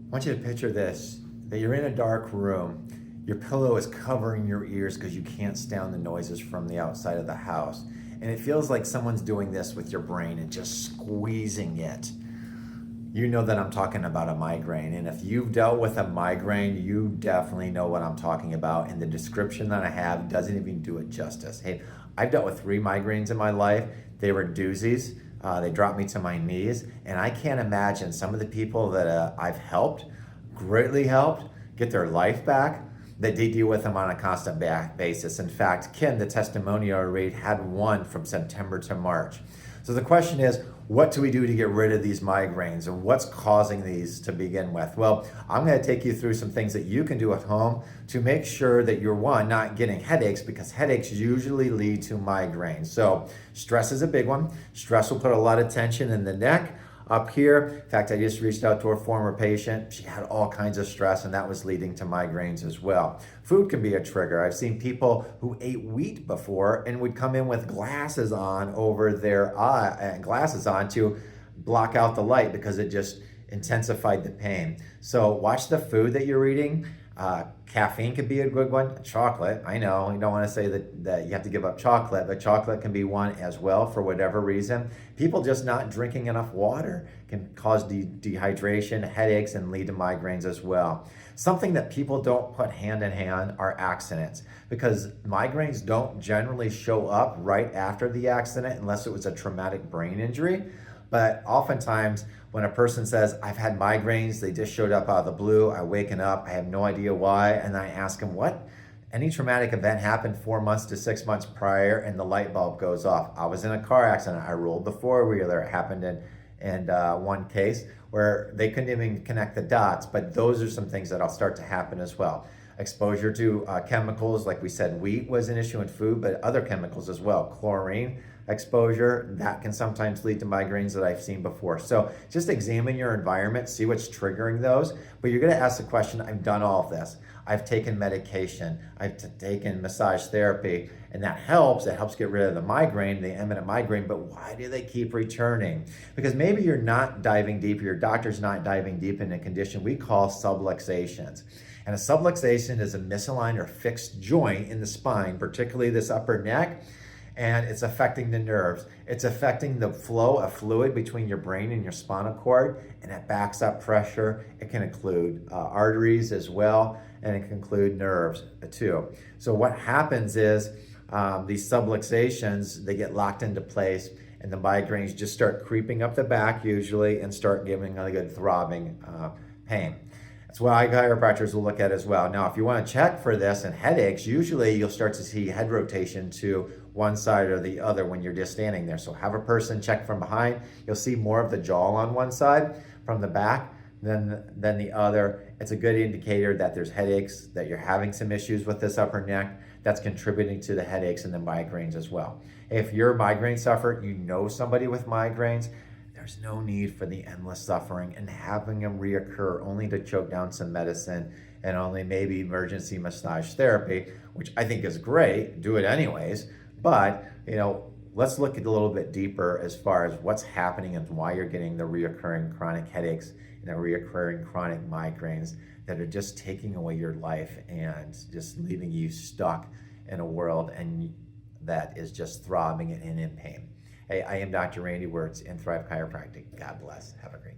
I want you to picture this, that you're in a dark room. Your pillow is covering your ears because you can't stand the noises from the outside of the house. And it feels like someone's doing this with your brain and just squeezing it. You know that I'm talking about a migraine. And if you've dealt with a migraine, you definitely know what I'm talking about. And the description that I have doesn't even do it justice. Hey, I've dealt with 3 migraines in my life. They were doozies. They dropped me to my knees. And I can't imagine some of the people that I've helped, greatly helped, get their life back, that they deal with them on a constant basis. In fact, Kim, the testimonial I read, had one from September to March. So the question is, what do we do to get rid of these migraines, and what's causing these to begin with? Well, I'm going to take you through some things that you can do at home to make sure that you're, one, not getting headaches, because headaches usually lead to migraines. So stress is a big one. Stress will put a lot of tension in the neck, up here. In fact, I just reached out to a former patient. She had all kinds of stress, and that was leading to migraines as well. Food can be a trigger. I've seen people who ate wheat before and would come in with glasses on over their glasses on to block out the light because it just intensified the pain. So watch the food that you're eating. Caffeine could be a good one. Chocolate, I know you don't want to say that you have to give up chocolate, but chocolate can be one as well for whatever reason. People just not drinking enough water can cause dehydration, headaches, and lead to migraines as well. Something that people don't put hand in hand are accidents, because migraines don't generally show up right after the accident unless it was a traumatic brain injury. But oftentimes when a person says, I've had migraines, they just showed up out of the blue, I'm waking up, I have no idea why, and I ask them, what? Any traumatic event happened 4 months to 6 months prior, and the light bulb goes off. I was in a car accident, I rolled the four-wheeler. It happened in one case where they couldn't even connect the dots, but those are some things that'll start to happen as well. Exposure to chemicals, like we said, wheat was an issue in food, but other chemicals as well. Chlorine exposure, that can sometimes lead to migraines that I've seen before. So just examine your environment, see what's triggering those. But you're gonna ask the question, I've done all of this. I've taken medication, I've taken massage therapy, and that helps. It helps get rid of the migraine, the imminent migraine, but why do they keep returning? Because maybe you're not diving deep, or your doctor's not diving deep in a condition we call subluxations. And a subluxation is a misaligned or fixed joint in the spine, particularly this upper neck, and it's affecting the nerves. It's affecting the flow of fluid between your brain and your spinal cord, and it backs up pressure. It can include arteries as well, and it can include nerves too. So what happens is these subluxations, they get locked into place, and the migraines just start creeping up the back usually and start giving a good throbbing pain. That's what chiropractors will look at as well. Now, if you want to check for this and headaches, usually you'll start to see head rotation to one side or the other when you're just standing there. So have a person check from behind. You'll see more of the jaw on one side from the back than the other. It's a good indicator that there's headaches, that you're having some issues with this upper neck that's contributing to the headaches and the migraines as well. If you're a migraine sufferer, you know somebody with migraines, there's no need for the endless suffering and having them reoccur only to choke down some medicine and only maybe emergency massage therapy, which I think is great, do it anyways. But, let's look a little bit deeper as far as what's happening and why you're getting the reoccurring chronic headaches and the reoccurring chronic migraines that are just taking away your life and just leaving you stuck in a world and that is just throbbing and in pain. Hey, I am Dr. Randy Wirtz, inThrive Chiropractic. God bless. Have a great day.